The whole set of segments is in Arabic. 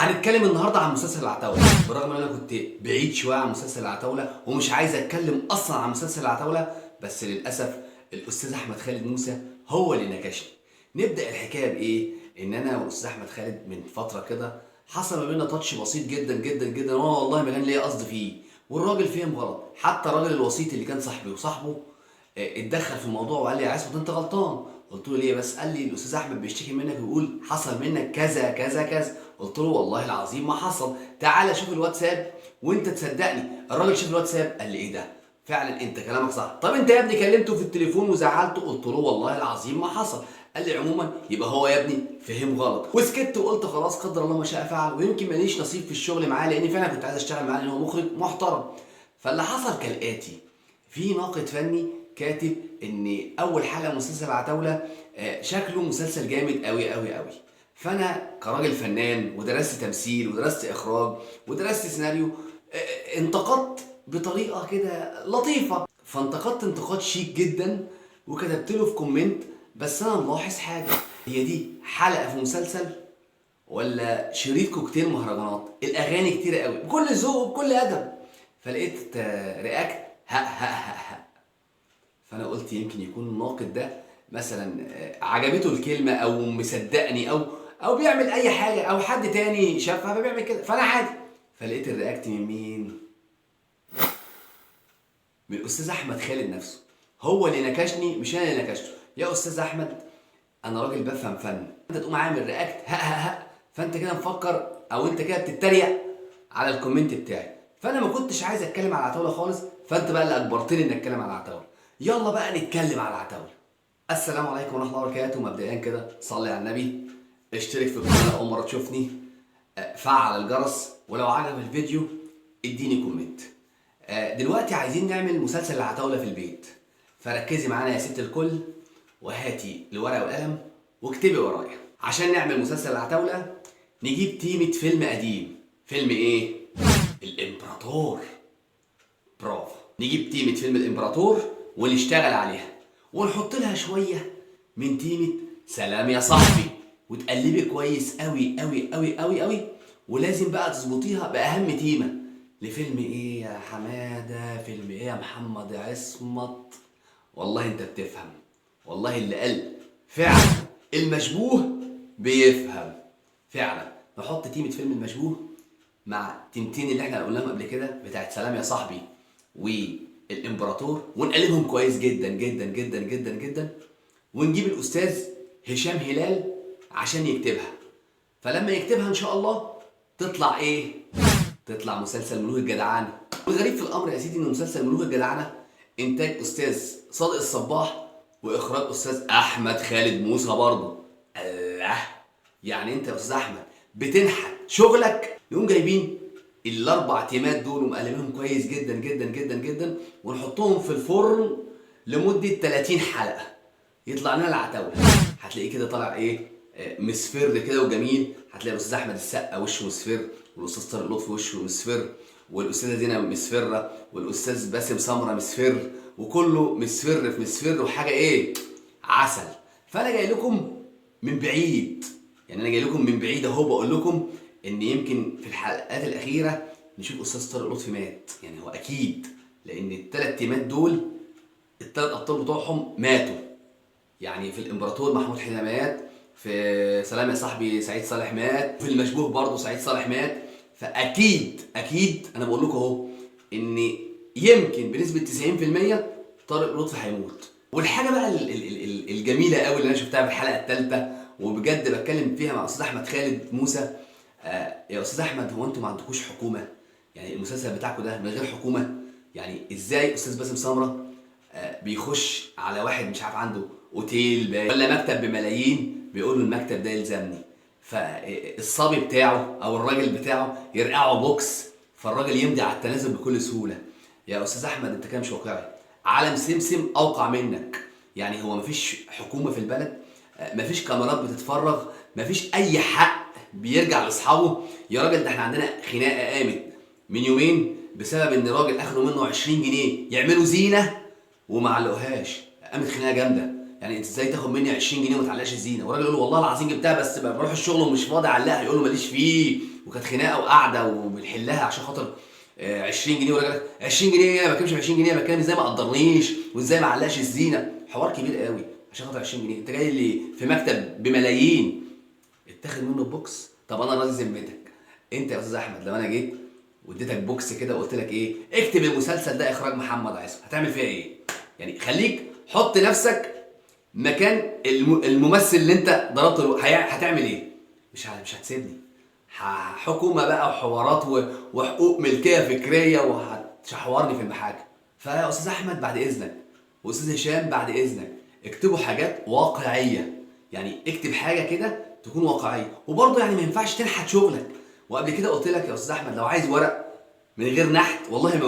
هنتكلم النهارده عن مسلسل العتاولة، بالرغم ان انا كنت بعيد شويه عن مسلسل العتاولة ومش عايز اتكلم اصلا عن مسلسل العتاولة، بس للاسف الاستاذ احمد خالد موسى هو اللي نكشني. نبدا الحكايه بايه؟ ان انا والاستاذ احمد خالد من فتره كده حصل ما بيننا تاتش بسيط جدا جدا جدا، وانا والله ما كان ليا قصد فيه، والراجل فهم غلط. حتى الراجل الوسيط اللي كان صاحبي وصاحبه اتدخل في الموضوع وقال لي يا عصمت انت غلطان. قلت له ليه بس؟ قال لي الاستاذ احمد بيشتكي منك ويقول حصل منك كذا كذا كذا. قلت له والله العظيم ما حصل، تعالى شوف الواتساب وانت تصدقني. الراجل شاف الواتساب قال لي ايه ده؟ فعلا انت كلامك صح. طب انت يا ابني كلمته في التليفون وزعلته؟ قلت له والله العظيم ما حصل. قال لي عموما يبقى هو يا ابني فهم غلط، وسكت وقلت خلاص قدر الله ما شاء فعل، ويمكن ماليش نصيب في الشغل معاه لاني فعلا كنت عايز اشتغل معاه لان هو مخرج محترم. فاللي حصل كالاتي: في ناقد فني كاتب ان اول حلقه مسلسل عتاوله شكله مسلسل جامد قوي قوي قوي. فانا كراجل فنان ودرست تمثيل ودرست اخراج ودرست سيناريو انتقدت بطريقه كده لطيفه، فانتقدت انتقاد شيك جدا وكتبت له في كومنت: بس انا ملاحظ حاجه، هي دي حلقه في مسلسل ولا شريط كوكتيل مهرجانات؟ الاغاني كتيره قوي بكل ذوق وبكل ادب. فلقيت رياكت ها ها ها ها. فانا قلت يمكن يكون الناقد ده مثلا عجبته الكلمه او مصدقني او بيعمل اي حاجه، او حد تاني شافها فبيعمل كده، فانا عادي. فلقيت الرياكت من مين؟ من الاستاذ احمد خالد نفسه. هو اللي نكشني مش انا اللي نكشته. يا استاذ احمد انا راجل بفهم فن، انت تقوم عامل رياكت ها ها ها، فانت كده مفكر او انت كده بتتريق على الكومنت بتاعي. فانا ما كنتش عايز اتكلم على العتاوله خالص، فانت بقى اللي اجبرتني اني اتكلم على العتاوله. يلا بقى نتكلم على العتاوله. السلام عليكم ورحمه الله وبركاته. مبدئيا كده صلي على النبي، اشترك في القناه اول مره تشوفني، فعل الجرس، ولو عجب الفيديو اديني كومنت. دلوقتي عايزين نعمل مسلسل العتاوله في البيت، فركزي معانا يا ست الكل وهاتي الورقه والقلم واكتبي ورايا. عشان نعمل مسلسل العتاوله نجيب تيمة فيلم قديم. فيلم ايه؟ الامبراطور. برافو. نجيب تيمة فيلم الامبراطور ونشتغل عليها ونحط لها شويه من تيمة سلام يا صاحبي، وتقلبي كويس قوي قوي قوي قوي قوي. ولازم بقى تظبطيها باهم تيمة لفيلم ايه يا حماده؟ فيلم ايه يا محمد عصمت؟ والله انت بتفهم، والله اللي قال فعلا المشبوه بيفهم. فعلا نحط تيمة فيلم المشبوه مع تيمتين اللي احنا قلناهم قبل كده بتاعت سلام يا صاحبي والامبراطور، ونقلبهم كويس جدا جدا جدا جدا جدا، ونجيب الاستاذ هشام هلال عشان يكتبها. فلما يكتبها ان شاء الله تطلع ايه؟ تطلع مسلسل ملوك الجدعانه. والغريب في الامر يا سيدي ان مسلسل ملوك الجدعانه انتاج استاذ صادق الصباح واخراج استاذ احمد خالد موسى برضه. الله، يعني انت يا استاذ احمد بتنحت شغلك؟ نقوم جايبين الاربع تيمات دول ومقلبينهم كويس جدا جدا جدا جدا ونحطهم في الفرن لمده 30 حلقه، يطلع لنا العتاوله. هتلاقيه كده طالع ايه؟ مصفر كده وجميل. هتلاقي الاستاذ احمد السقا وشه مصفر، والاستاذ طارق لطفي وشه مصفر، والاستاذه دينا مصفره، والاستاذ باسم سمره مصفر، وكله مصفر في مصفر وحاجه ايه؟ عسل. فانا جاي لكم من بعيد، يعني انا جاي لكم من بعيد اهو بقول لكم ان يمكن في الحلقات الاخيره نشوف استاذ طارق لطفي مات، يعني هو اكيد، لان الثلاث تيمات دول الثلاث ابطال بتوعهم ماتوا. يعني في الامبراطور محمود حيدر مات، في سلام يا صاحبي سعيد صالح مات، في المشبوه برضه سعيد صالح مات. فاكيد اكيد انا بقول لكم اهو ان يمكن بنسبه 90% طارق لطفي هيموت. والحاجه بقى الجميله قوي اللي انا شفتها في الحلقه الثالثه وبجد بتكلم فيها مع استاذ احمد خالد موسى: يا استاذ احمد هو انتوا ما عندكوش حكومه؟ يعني المسلسل بتاعكم ده من غير حكومه؟ يعني ازاي استاذ باسم سمره بيخش على واحد مش عارف عنده اوتيل ولا مكتب بملايين بيقول له المكتب ده يلزمني، فالصبي بتاعه او الراجل بتاعه يرقعه بوكس فالراجل يمضي على التنازل بكل سهوله؟ يا استاذ احمد انت كده مش واقعي. عالم سمسم اوقع منك. يعني هو مفيش حكومه في البلد، مفيش كاميرات بتتفرغ، مفيش اي حق بيرجع لاصحابه؟ يا راجل ده احنا عندنا خناقه قامت من يومين بسبب ان راجل اخدوا منه 20 جنيه يعملوا زينه وما علقوهاش. قامت خناقه جامده يعني انت ازاي تاخد مني 20 جنيه وما تعلقش الزينه؟ والراجل يقول له والله العظيم جبتها بس بروح الشغل ومش فاضي اعلقها. يقول له ماليش فيه، وكانت خناقه وقعده وبنحلها عشان خاطر 20 جنيه. والراجل 20 جنيه؟ انا ما بتكلمش ب 20 جنيه، انا بتكلم ازاي ما قدرنيش وازاي ما علقش الزينه. حوار كبير قوي عشان خاطر 20 جنيه. انت جاي لي في مكتب بملايين اتاخد منه بوكس. طب انا راضي ذمتك انت يا استاذ احمد لو انا جيت واديتك بوكس كده وقلت لك ايه، اكتب المسلسل ده اخراج محمد عصام، هتعمل فيها ايه؟ يعني خليك حط نفسك مكان الممثل اللي انت ضربته هتعمل ايه؟ مش هتسيبني. حكومه بقى وحوارات وحقوق ملكيه فكريه وهتشحورني في المحاكم. فيا استاذ احمد بعد اذنك، واستاذ هشام بعد اذنك، اكتبوا حاجات واقعيه. يعني اكتب حاجه كده تكون واقعيه، وبرضه يعني ما ينفعش تنحت شغلك. وقبل كده قلت لك يا استاذ احمد لو عايز ورق من غير نحت والله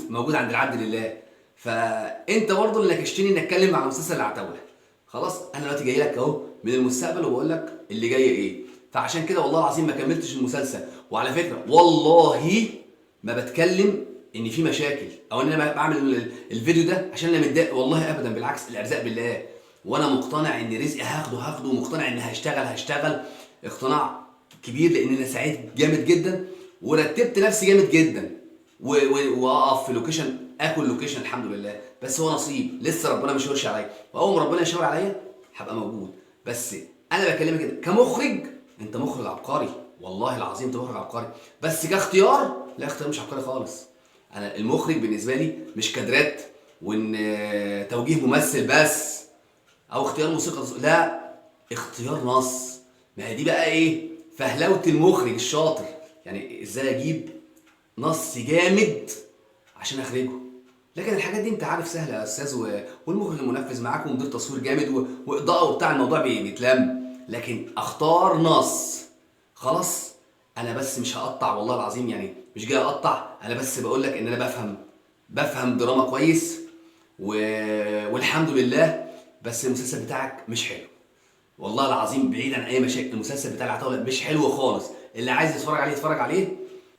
موجود عند العبد لله. فانت برضه اللي نكشتني انك اتكلم عن مسلسل العتاوله. خلاص انا دلوقتي جاي لك اهو من المستقبل وبقول لك اللي جاي ايه. فعشان كده والله العظيم ما كملتش المسلسل. وعلى فكره والله ما بتكلم ان في مشاكل او ان انا بعمل الفيديو ده عشان انا متضايق، والله ابدا، بالعكس الارزاق بالله. وانا مقتنع ان رزقي هاخده، ومقتنع ان هشتغل اقتناع كبير، لان انا سعيد جامد جدا ورتبت نفسي جامد جدا. واقف في لوكيشن، اكل لوكيشن الحمد لله. بس هو نصيب، لسه ربنا ما شاورش عليا، واول ما ربنا يشاور عليا هبقى موجود. بس انا بكلمك كده كمخرج، انت مخرج عبقري والله العظيم، انت مخرج عبقري. بس كاختيار لا، اختيار مش عبقري خالص. انا المخرج بالنسبه لي مش كادرات وان توجيه ممثل بس او اختيار موسيقى، لا، اختيار نص. ما هي دي بقى ايه فهلوه المخرج الشاطر، يعني ازاي اجيب نص جامد عشان اخرجه. لكن الحاجات دي انت عارف سهله يا استاذ، والمخرج المنفذ معاك ومدير تصوير جامد واضاءه وبتاع، الموضوع بيتلم. لكن اختار نص خلاص. انا بس مش هقطع والله العظيم، يعني مش جاي اقطع، انا بس بقول لك ان انا بفهم دراما كويس والحمد لله. بس المسلسل بتاعك مش حلو والله العظيم، بعيد عن اي مشاكل. المسلسل بتاع العتاوله مش حلو خالص. اللي عايز يتفرج عليه يتفرج عليه.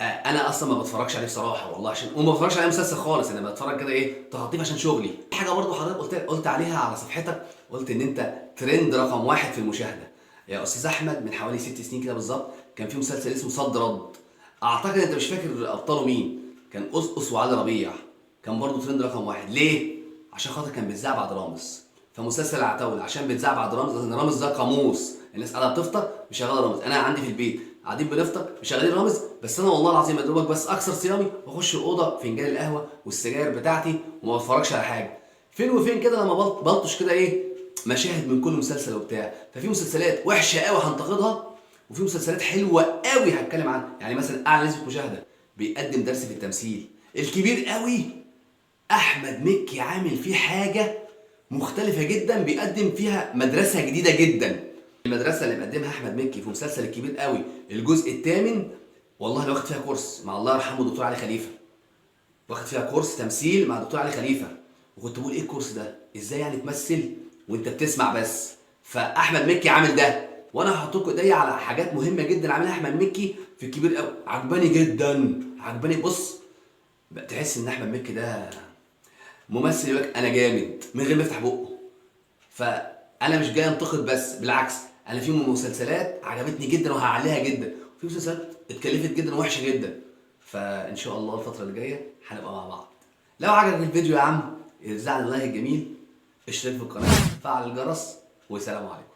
انا اصلا ما بتفرجش عليه بصراحه والله، عشان وما بتفرجش عليه مسلسل خالص. انا بتفرج كده ايه تخطيف عشان شغلي. في حاجه برضو حضرتك قلت عليها على صفحتك، قلت ان انت ترند رقم 1 في المشاهده يا استاذ احمد. من حوالي 6 سنين كده بالظبط كان في مسلسل اسمه صد رد. اعتقد انت مش فاكر ابطاله مين. كان قصقص وعلي ربيع. كان برضو ترند رقم 1. ليه؟ عشان خاطر كان بيتذاع بعد رامز. فمسلسل العتاوله عشان بيتذاع بعد رامز، لان رامز ده قاموس. الناس قاعده بتفطر مشغله رامز، انا عندي في البيت قاعدين بنفطر مشغلين رامز، بس انا والله العظيم يا دوبك بس اكسر صيامي واخش الاوضه فنجان القهوه والسجاير بتاعتي وما بتفرجش على حاجه. فين وفين كده لما بلطش كده ايه مشاهد من كل مسلسل وبتاع. ففي مسلسلات وحشه قوي هنتقدها، وفي مسلسلات حلوه قوي هتكلم عنها. يعني مثلا اعلى نسبه مشاهده بيقدم درس في التمثيل الكبير قوي، احمد مكي عامل فيه حاجه مختلفه جدا، بيقدم فيها مدرسه جديده جدا. المدرسه اللي مقدمها احمد مكي في مسلسل الكبير قوي الجزء الثامن، والله انا واخد فيها كورس مع الله يرحمه الدكتور علي خليفه. واخد فيها كورس تمثيل مع الدكتور علي خليفه. وكنت بقول ايه الكورس ده ازاي يعني تمثل وانت بتسمع بس. فاحمد مكي عامل ده، وانا هحط لكم ايديا على حاجات مهمه جدا عاملها احمد مكي في الكبير قوي، عجباني جدا، عجباني. بص تحس ان احمد مكي ده ممثل يقول لك انا جامد من غير ما يفتح بقه. فانا مش جاي انتقد، بس بالعكس انا في مسلسلات عجبتني جدا وهعليها جدا، وفي مسلسلات اتكلفت جدا ووحشه جدا. فان شاء الله الفتره اللي جايه هنبقى مع بعض. لو عجبك الفيديو يا عم ارزعني اللايك الجميل، اشترك في القناه، فعل الجرس، والسلام عليكم.